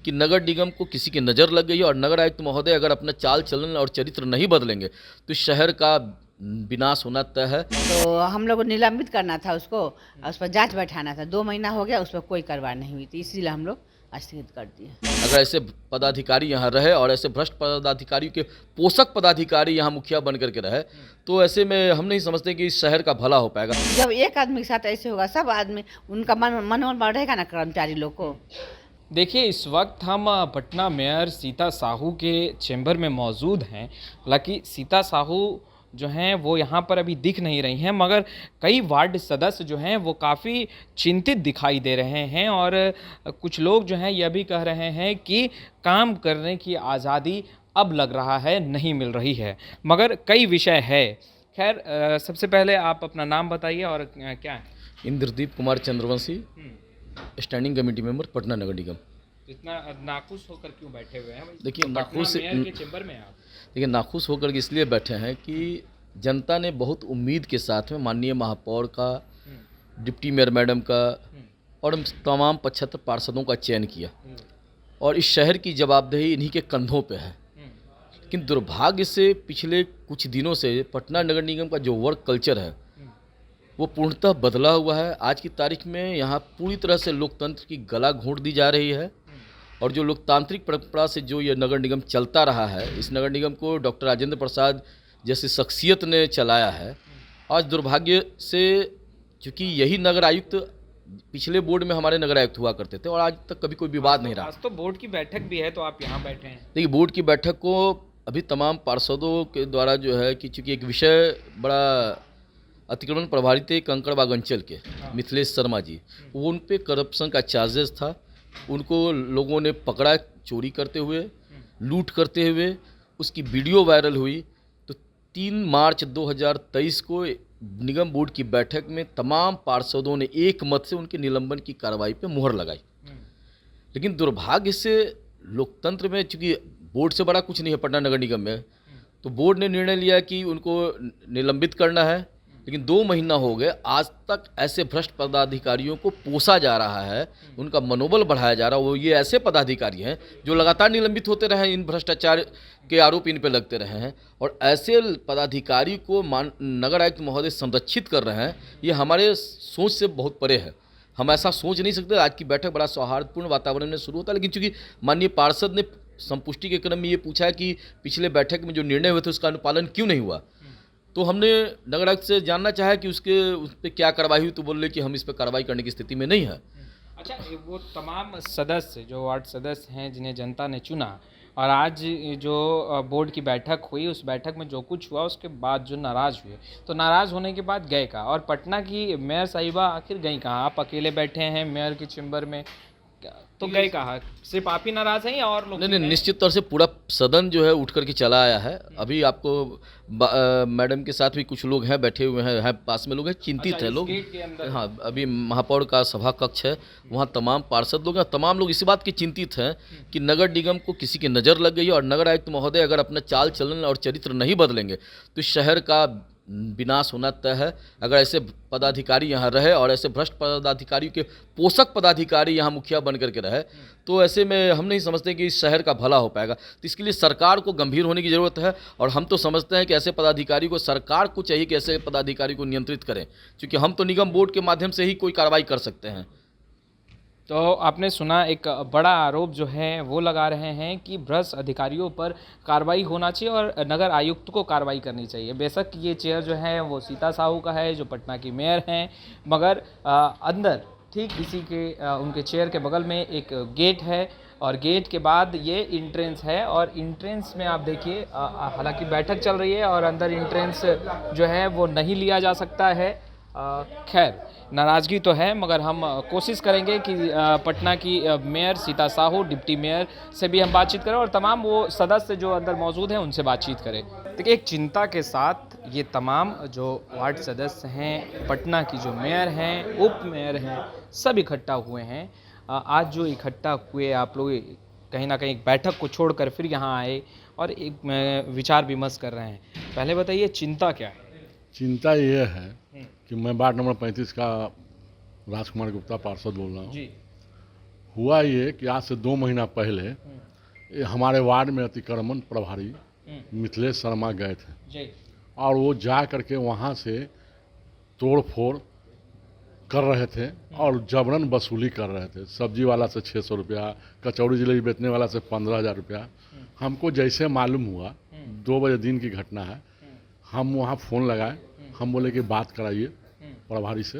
कि नगर निगम को किसी की नज़र लग गई है और नगर आयुक्त महोदय अगर अपना चाल चलन और चरित्र नहीं बदलेंगे तो इस शहर का विनाश होना तय है। तो हम लोग को निलंबित करना था उसको, उस पर जांच बैठाना था। 2 महीना हो गया, उस पर कोई कार्रवाई नहीं हुई थी, इसीलिए हम लोग स्थगित कर दिए। अगर ऐसे पदाधिकारी यहाँ रहे और ऐसे भ्रष्ट पदाधिकारियों के पोषक पदाधिकारी यहाँ मुखिया बन करके रहे तो ऐसे में हम नहीं समझते कि इस शहर का भला हो पाएगा। जब एक आदमी के साथ ऐसे होगा, सब आदमी उनका मनोबल बढ़ेगा ना कर्मचारी लोग को। देखिए, इस वक्त हम पटना मेयर सीता साहू के चैम्बर में मौजूद हैं। हालांकि सीता साहू जो हैं वो यहाँ पर अभी दिख नहीं रही हैं, मगर कई वार्ड सदस्य जो हैं वो काफ़ी चिंतित दिखाई दे रहे हैं और कुछ लोग जो हैं यह भी कह रहे हैं कि काम करने की आज़ादी अब लग रहा है नहीं मिल रही है, मगर कई विषय है। खैर, सबसे पहले आप अपना नाम बताइए और क्या है? Indradeep Kumar Chandravanshi, standing committee member, Patna Nagar Nigam. इतना नाखुश होकर क्यों बैठे हुए हैं? देखिए, नाखुश मेयर के चैम्बर में आप देखिए नाखुश होकर के इसलिए बैठे हैं कि जनता ने बहुत उम्मीद के साथ में माननीय महापौर का, डिप्टी मेयर मैडम का और तमाम 75 पार्षदों का चयन किया और इस शहर की जवाबदेही इन्हीं के कंधों पे है। लेकिन दुर्भाग्य से पिछले कुछ दिनों से पटना नगर निगम का जो वर्क कल्चर है वो पूर्णतः बदला हुआ है। आज की तारीख में यहाँ पूरी तरह से लोकतंत्र की गला घोंट दी जा रही है और जो लोकतांत्रिक परंपरा से जो ये नगर निगम चलता रहा है, इस नगर निगम को डॉक्टर राजेंद्र प्रसाद जैसी शख्सियत ने चलाया है। आज दुर्भाग्य से चूँकि यही नगर आयुक्त पिछले बोर्ड में हमारे नगर आयुक्त हुआ करते थे और आज तक कभी कोई विवाद नहीं रहा। आज तो बोर्ड की बैठक भी है, तो आप यहाँ बैठे हैं। देखिए, बोर्ड की बैठक को अभी तमाम पार्षदों के द्वारा जो है कि चूँकि एक विषय बड़ा अतिक्रमण प्रभारी थे कंकड़बाग अंचल के मिथिलेश शर्मा जी, वो उन पे करप्शन का चार्जेस था। उनको लोगों ने पकड़ा चोरी करते हुए, लूट करते हुए, उसकी वीडियो वायरल हुई। तो 3 मार्च 2023 को निगम बोर्ड की बैठक में तमाम पार्षदों ने एक मत से उनके निलंबन की कार्रवाई पे मुहर लगाई। लेकिन दुर्भाग्य से लोकतंत्र में चूँकि बोर्ड से बड़ा कुछ नहीं है पटना नगर निगम में, तो बोर्ड ने निर्णय लिया कि उनको निलंबित करना है। लेकिन 2 महीना हो गए, आज तक ऐसे भ्रष्ट पदाधिकारियों को पोसा जा रहा है, उनका मनोबल बढ़ाया जा रहा है। वो ये ऐसे पदाधिकारी हैं जो लगातार निलंबित होते रहे हैं, इन भ्रष्टाचार के आरोप इन पे लगते रहे हैं और ऐसे पदाधिकारी को नगर आयुक्त महोदय संरक्षित कर रहे हैं। ये हमारे सोच से बहुत परे है, हम ऐसा सोच नहीं सकते। आज की बैठक बड़ा सौहार्दपूर्ण वातावरण में शुरू होता है, लेकिन चूंकि माननीय पार्षद ने संपुष्टि के क्रम में ये पूछा कि पिछले बैठक में जो निर्णय हुए थे उसका अनुपालन क्यों नहीं हुआ, तो हमने नगर आयुक्त से जानना चाहा कि उस पर क्या कार्रवाई हुई, तो बोले कि हम इस पर कार्रवाई करने की स्थिति में नहीं है। अच्छा, वो तमाम सदस्य जो वार्ड सदस्य हैं जिन्हें जनता ने चुना और आज जो बोर्ड की बैठक हुई, उस बैठक में जो कुछ हुआ उसके बाद जो नाराज़ हुए, तो नाराज़ होने के बाद गए कहाँ? और पटना की मेयर साहिबा आखिर गई कहाँ? आप अकेले बैठे हैं मेयर के चैम्बर में, तो गए कहाँ? सिर्फ आप ही नाराज़ हैं या और लोग? नहीं, निश्चित तौर से पूरा सदन जो है उठ करके चला आया है। अभी आपको मैडम के साथ भी कुछ लोग हैं, बैठे हुए हैं पास में लोग हैं, चिंतित अच्छा, हैं लोग। गेट के अंदर? हाँ, अभी महापौर का सभा कक्ष है, वहाँ तमाम पार्षद लोग हैं। तमाम लोग इसी बात की चिंतित हैं कि नगर निगम को किसी की नज़र लग गई है और नगर आयुक्त महोदय अगर अपना चाल चलन और चरित्र नहीं बदलेंगे तो इस शहर का विनाश होना तय है। अगर ऐसे पदाधिकारी यहाँ रहे और ऐसे भ्रष्ट पदाधिकारियों के पोषक पदाधिकारी यहाँ मुखिया बन करके रहे तो ऐसे में हम नहीं समझते कि इस शहर का भला हो पाएगा। तो इसके लिए सरकार को गंभीर होने की ज़रूरत है और हम तो समझते हैं कि ऐसे पदाधिकारी को, सरकार को चाहिए कि ऐसे पदाधिकारी को नियंत्रित करें, क्योंकि हम तो निगम बोर्ड के माध्यम से ही कोई कार्रवाई कर सकते हैं। तो आपने सुना, एक बड़ा आरोप जो है वो लगा रहे हैं कि भ्रष्ट अधिकारियों पर कार्रवाई होना चाहिए और नगर आयुक्त को कार्रवाई करनी चाहिए। बेशक ये चेयर जो है वो सीता साहू का है जो पटना की मेयर हैं, मगर अंदर ठीक इसी के उनके चेयर के बगल में एक गेट है और गेट के बाद ये इंट्रेंस है और इंट्रेंस में आप देखिए, हालांकि बैठक चल रही है और अंदर इंट्रेंस जो है वो नहीं लिया जा सकता है। खैर, नाराज़गी तो है, मगर हम कोशिश करेंगे कि पटना की mayor Sita Sahu, deputy mayor से भी हम बातचीत करें और तमाम वो सदस्य जो अंदर मौजूद हैं उनसे बातचीत करें। देखिए, एक चिंता के साथ ये तमाम जो वार्ड सदस्य हैं, पटना की जो मेयर हैं, उप मेयर हैं, सब इकट्ठा हुए हैं। आज जो इकट्ठा हुए, आप लोग कहीं ना कहीं एक बैठक को छोड़कर फिर यहाँ आए और एक विचार विमर्श कर रहे हैं। पहले बताइए, चिंता क्या है? चिंता ये है कि मैं वार्ड नंबर 35 का राजकुमार गुप्ता पार्षद बोल रहा हूँ। जी। हुआ ये कि आज से 2 महीना पहले ये हमारे वार्ड में अतिक्रमण प्रभारी मिथिलेश शर्मा गए थे जी और वो जा करके वहाँ से तोड़ फोड़ कर रहे थे और जबरन वसूली कर रहे थे। सब्जी वाला से 600 रुपया, कचौड़ी जलेबी बेचने वाला से 15,000 रुपया। हमको जैसे मालूम हुआ 2 बजे दिन की घटना है, हम वहाँ फ़ोन लगाए, हम बोले कि बात कराइए प्रभारी से।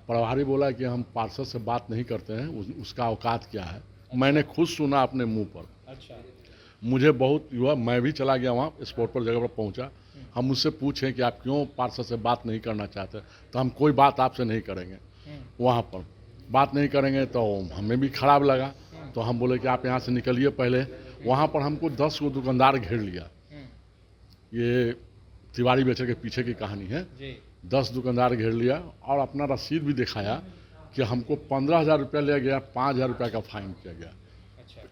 प्रभारी बोला कि हम पार्षद से बात नहीं करते हैं, उसका औकात क्या है। मैंने खुद सुना अपने मुंह पर। अच्छा मुझे बहुत हुआ, मैं भी चला गया वहाँ स्पॉट पर, जगह पर पहुँचा। हम मुझसे पूछें कि आप क्यों पार्षद से बात नहीं करना चाहते, तो हम कोई बात आपसे नहीं करेंगे, वहाँ पर बात नहीं करेंगे। तो हमें भी खराब लगा, तो हम बोले कि आप यहाँ से निकलिए पहले। वहाँ पर हमको 10 को दुकानदार घेर लिया। ये तिवारी बेचर के पीछे की कहानी है। 10 दुकानदार घेर लिया और अपना रसीद भी दिखाया कि हमको 15,000 रुपया लिया गया, 5,000 रुपया का फाइन किया गया,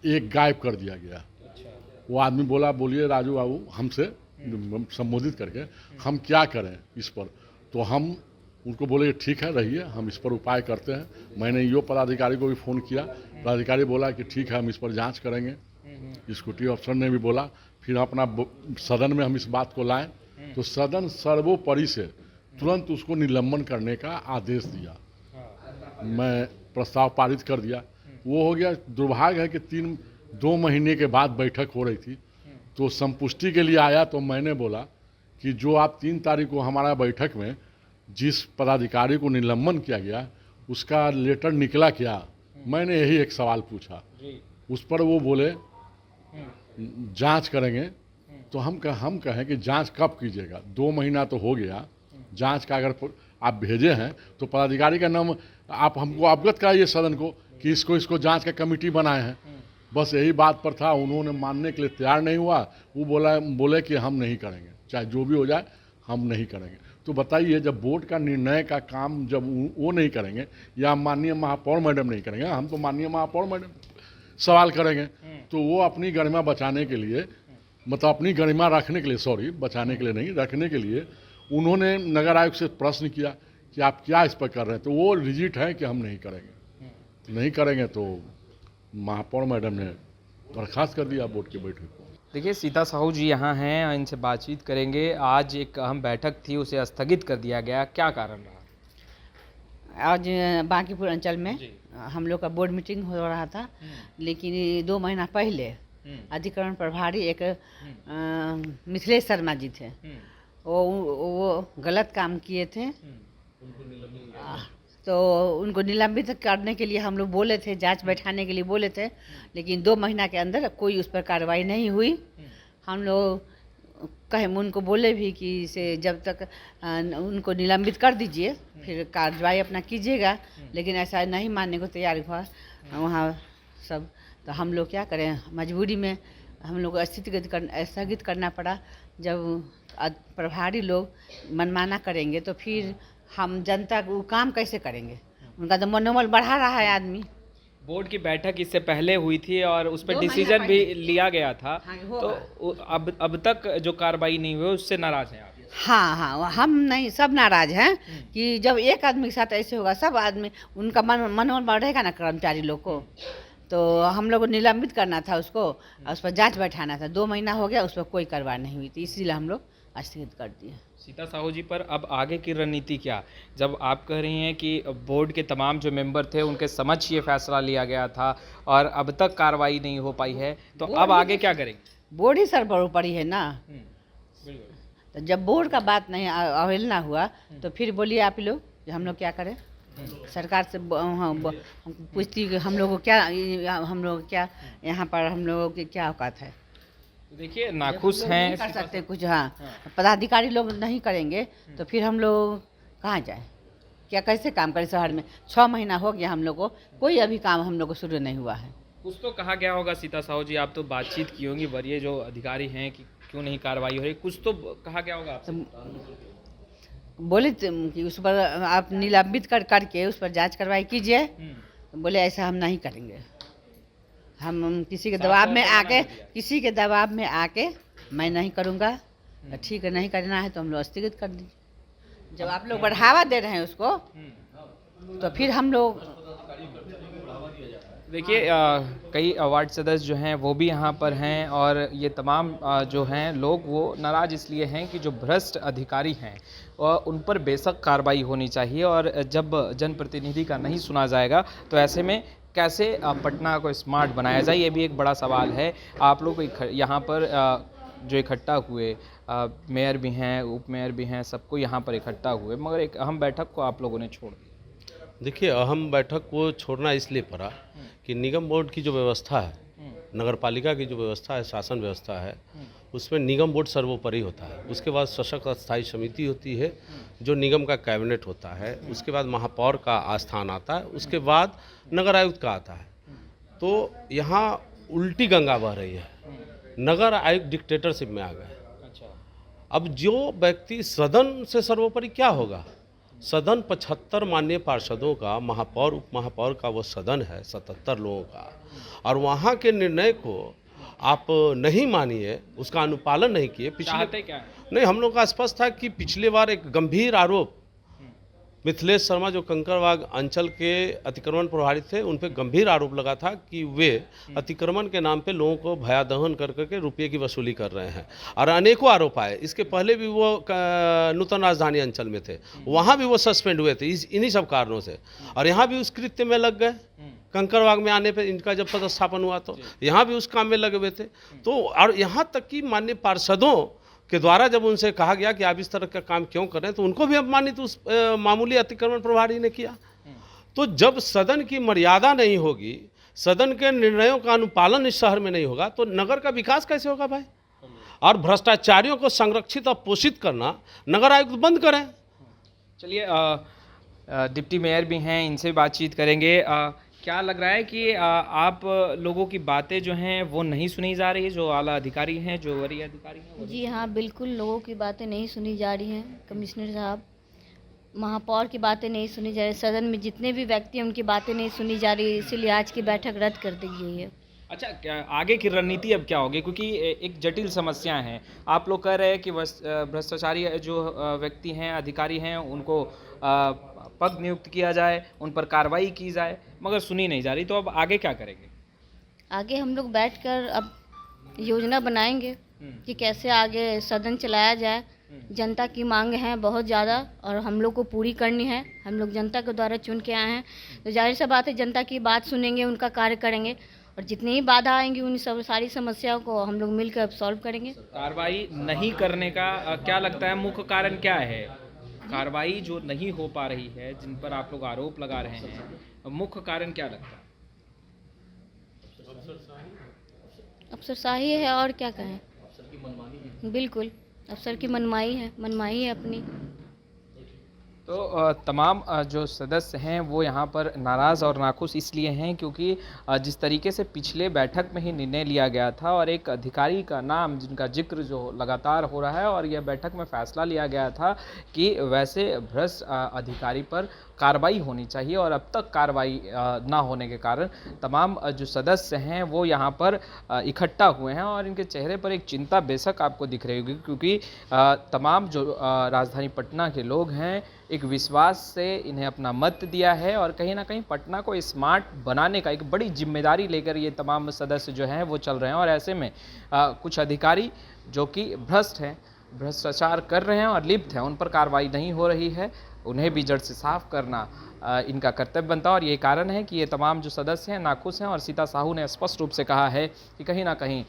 एक गायब कर दिया गया। वो आदमी बोला, बोलिए राजू बाबू, हमसे संबोधित करके हम क्या करें इस पर। तो हम उनको बोले ठीक है रहिए, हम इस पर उपाय करते हैं। मैंने ईओ पदाधिकारी को भी फ़ोन किया, पदाधिकारी बोला कि ठीक है हम इस पर जांच करेंगे। स्कूटी अफसर ने भी बोला। फिर अपना सदन में हम इस बात को लाए, तो सदन सर्वोपरि से तुरंत उसको निलंबन करने का आदेश दिया। मैं प्रस्ताव पारित कर दिया, वो हो गया। दुर्भाग्य है कि 2 महीने के बाद बैठक हो रही थी, तो संपुष्टि के लिए आया। तो मैंने बोला कि जो आप 3 तारीख को हमारा बैठक में जिस पदाधिकारी को निलंबन किया गया, उसका लेटर निकला क्या। मैंने यही एक सवाल पूछा। उस पर वो बोले जांच करेंगे। तो हम कहें कि जांच कब कीजिएगा, 2 महीना तो हो गया। जांच का अगर आप भेजे हैं तो पदाधिकारी का नाम आप हमको अवगत कराइए सदन को कि इसको जांच का कमेटी बनाए हैं। बस यही बात पर था। उन्होंने मानने के लिए तैयार नहीं हुआ। वो बोले कि हम नहीं करेंगे, चाहे जो भी हो जाए हम नहीं करेंगे। तो बताइए, जब बोर्ड का निर्णय का काम जब वो नहीं करेंगे या माननीय महापौर मैडम नहीं करेंगे, हम तो माननीय महापौर मैडम सवाल करेंगे। तो वो अपनी गरिमा बचाने के लिए, मतलब अपनी गरिमा रखने के लिए, सॉरी बचाने के लिए नहीं, रखने के लिए उन्होंने नगर आयोग से प्रश्न किया कि आप क्या इस पर कर रहे हैं। तो वो रिजिट है कि हम नहीं करेंगे, नहीं करेंगे। तो महापौर मैडम ने बर्खास्त कर दिया बोर्ड की बैठक को। देखिए सीता साहू जी यहाँ हैं, इनसे बातचीत करेंगे। आज एक अहम बैठक थी, उसे स्थगित कर दिया गया, क्या कारण रहा? आज बांकीपुर अंचल में हम लोग का बोर्ड मीटिंग हो रहा था, लेकिन 2 महीना पहले अधिकरण प्रभारी एक मिथिलेश शर्मा जी थे। वो गलत काम किए थे, तो उनको निलंबित करने के लिए हम लोग बोले थे, जांच बैठाने के लिए बोले थे। लेकिन 2 महीना के अंदर कोई उस पर कार्रवाई नहीं हुई। हम लोग कहे उनको बोले भी कि इसे जब तक उनको निलंबित कर दीजिए, फिर कार्रवाई अपना कीजिएगा। लेकिन ऐसा नहीं मानने को तैयार हुआ वहाँ सब। तो हम लोग क्या करें, मजबूरी में हम लोग स्थगित करना पड़ा। जब प्रभारी लोग मनमाना करेंगे तो फिर हम जनता को काम कैसे करेंगे। उनका तो मनोबल बढ़ा रहा है आदमी। बोर्ड की बैठक इससे पहले हुई थी और उस पर 2 डिसीजन महीना भी लिया गया था। हाँ, तो अब तक जो कार्रवाई नहीं हुई उससे नाराज हैं आप? हाँ, हम नहीं, सब नाराज हैं कि जब एक आदमी के साथ ऐसे होगा, सब आदमी उनका मनोबल बढ़ेगा ना कर्मचारी लोग को। तो हम लोग को निलंबित करना था उसको, उस पर जांच बैठाना था। 2 महीना हो गया, उस पर कोई कार्रवाई नहीं हुई थी, इसीलिए हम लोग स्थगित कर दिए। सीता साहू जी, पर अब आगे की रणनीति क्या? जब आप कह रही हैं कि बोर्ड के तमाम जो मेंबर थे उनके समझ ये फैसला लिया गया था और अब तक कार्रवाई नहीं हो पाई है, तो अब आगे क्या करेंगे? बोर्ड ही सर्वोपरि है ना। तो जब बोर्ड का बात नहीं अवहेलना हुआ, तो फिर बोलिए आप लोग कि हम लोग क्या करें। सरकार से पूछती कि हम लोगों क्या यहाँ पर हम लोगों की क्या औकात है। देखिए नाखुश हैं, नहीं कर सकते कुछ। हाँ, पदाधिकारी लोग नहीं करेंगे तो फिर हम लोग कहाँ जाए, क्या कैसे काम करें। शहर में 6 महीना हो गया हम लोग को, कोई अभी काम हम लोग को शुरू नहीं हुआ है। कुछ तो कहा गया होगा सीता साहू जी, आप तो बातचीत की होंगी वरीय जो अधिकारी हैं कि क्यों नहीं कार्रवाई हो रही, कुछ तो कहा गया होगा आपसे? बोले कि उस पर आप निलंबित करके उस पर जांच कार्रवाई कीजिए। बोले ऐसा हम नहीं करेंगे। हम किसी के दबाव में आके मैं नहीं करूँगा। ठीक है, नहीं करना है तो हम लोग स्थगित कर दीजिए। जब आप लोग बढ़ावा दे रहे हैं उसको, तो फिर हम लोग देखिए कई वार्ड सदस्य जो हैं वो भी यहाँ पर हैं और ये तमाम जो हैं लोग वो नाराज़ इसलिए हैं कि जो भ्रष्ट अधिकारी हैं उन पर बेशक कार्रवाई होनी चाहिए और जब जनप्रतिनिधि का नहीं सुना जाएगा तो ऐसे में कैसे पटना को स्मार्ट बनाया जाए, ये भी एक बड़ा सवाल है। आप लोग यहाँ पर जो इकट्ठा हुए, मेयर भी हैं, उप मेयर भी हैं, सबको यहाँ पर इकट्ठा हुए, मगर एक अहम बैठक को आप लोगों ने छोड़ दी। देखिए, अहम बैठक को छोड़ना इसलिए पड़ा कि निगम बोर्ड की जो व्यवस्था है, नगर पालिका की जो व्यवस्था है, शासन व्यवस्था है, उसमें निगम बोर्ड सर्वोपरि होता है। उसके बाद शासक स्थायी समिति होती है जो निगम का कैबिनेट होता है। उसके बाद महापौर का आस्थान आता है। उसके बाद नगर आयुक्त का आता है। तो यहाँ उल्टी गंगा बह रही है। नगर आयुक्त डिक्टेटरशिप में आ गए। अब जो व्यक्ति सदन से सर्वोपरि क्या होगा? सदन 75 माननीय पार्षदों का, महापौर उप महापौर का वो सदन है 77 लोगों का, और वहाँ के निर्णय को आप नहीं मानिए, उसका अनुपालन नहीं किए। चाहते क्या है? नहीं, हम लोग का स्पष्ट था कि पिछले बार एक गंभीर आरोप मिथिलेश शर्मा जो कंकड़बाग अंचल के अतिक्रमण प्रभारी थे, उन पे गंभीर आरोप लगा था कि वे अतिक्रमण के नाम पे लोगों को भयादहन कर करके रुपये की वसूली कर रहे हैं, और अनेकों आरोप आए। इसके पहले भी वो नूतन राजधानी अंचल में थे, वहाँ भी वो सस्पेंड हुए थे इन्हीं सब कारणों से, और यहाँ भी उस कृत्य में लग गए। कंकड़बाग में आने पे इनका जब पदस्थापन हुआ तो यहाँ भी उस काम में लगे हुए थे। तो और यहाँ तक कि माननीय पार्षदों के द्वारा जब उनसे कहा गया कि आप इस तरह का काम क्यों कर रहे हैं, तो उनको भी अपमानित उस मामूली अतिक्रमण प्रभारी ने किया। तो जब सदन की मर्यादा नहीं होगी, सदन के निर्णयों का अनुपालन इस शहर में नहीं होगा, तो नगर का विकास कैसे होगा भाई? और भ्रष्टाचारियों को संरक्षित और पोषित करना नगर आयुक्त बंद करें। चलिए डिप्टी मेयर भी हैं, इनसे बातचीत करेंगे। क्या लग रहा है कि आप लोगों की बातें जो हैं वो नहीं सुनी जा रही है, जो आला अधिकारी हैं, जो वरीय अधिकारी हैं? जी हाँ, बिल्कुल लोगों की बातें नहीं सुनी जा रही हैं। कमिश्नर साहब, महापौर की बातें नहीं सुनी जा रही, सदन में जितने भी व्यक्ति हैं उनकी बातें नहीं सुनी जा रही, इसीलिए आज की बैठक रद्द कर दी गई है। अच्छा, क्या आगे की रणनीति अब क्या होगी? क्योंकि एक जटिल समस्या है। आप लोग कह रहे हैं कि भ्रष्टाचारी जो व्यक्ति हैं, अधिकारी हैं, उनको पद नियुक्त किया जाए, उन पर कार्रवाई की जाए, मगर सुनी नहीं जा रही। तो अब आगे क्या करेंगे? आगे हम लोग बैठकर अब योजना बनाएंगे कि कैसे आगे सदन चलाया जाए। जनता की मांग है बहुत ज़्यादा और हम लोग को पूरी करनी है। हम लोग जनता के द्वारा चुन के आए हैं, तो जाहिर सा बात है जनता की बात सुनेंगे, उनका कार्य करेंगे, और जितनी ही बाधा आएंगी उन सब सारी समस्याओं को हम लोग मिलकर सॉल्व करेंगे। कार्रवाई नहीं करने का क्या लगता है मुख्य कारण क्या है? कार्रवाई जो नहीं हो पा रही है, जिन पर आप लोग आरोप लगा रहे हैं, मुख्य कारण क्या लगता है? अफसरशाही है, और क्या कहें। बिल्कुल अफसर की मनमाई है अपनी। तो तमाम जो सदस्य हैं वो यहाँ पर नाराज़ और नाखुश इसलिए हैं क्योंकि जिस तरीके से पिछले बैठक में ही निर्णय लिया गया था और एक अधिकारी का नाम जिनका जिक्र जो लगातार हो रहा है, और यह बैठक में फैसला लिया गया था कि वैसे भ्रष्ट अधिकारी पर कार्रवाई होनी चाहिए, और अब तक कार्रवाई ना होने के कारण तमाम जो सदस्य हैं वो यहाँ पर इकट्ठा हुए हैं, और इनके चेहरे पर एक चिंता बेशक आपको दिख रही होगी, क्योंकि तमाम जो राजधानी पटना के लोग हैं एक विश्वास से इन्हें अपना मत दिया है, और कहीं ना कहीं पटना को स्मार्ट बनाने का एक बड़ी जिम्मेदारी लेकर ये तमाम सदस्य जो हैं वो चल रहे हैं। और ऐसे में कुछ अधिकारी जो कि भ्रष्ट हैं, भ्रष्टाचार कर रहे हैं और लिप्त हैं, उन पर कार्रवाई नहीं हो रही है, उन्हें भी जड़ से साफ करना इनका कर्तव्य बनता है। और ये कारण है कि ये तमाम जो सदस्य हैं नाखुश हैं, और सीता साहू ने स्पष्ट रूप से कहा है कि कहीं ना कहीं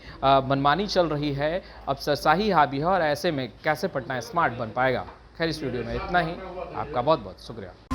मनमानी चल रही है, अफसरशाही हावी है, और ऐसे में कैसे पटना स्मार्ट बन पाएगा। खैर, इस वीडियो में इतना ही। आपका बहुत बहुत शुक्रिया।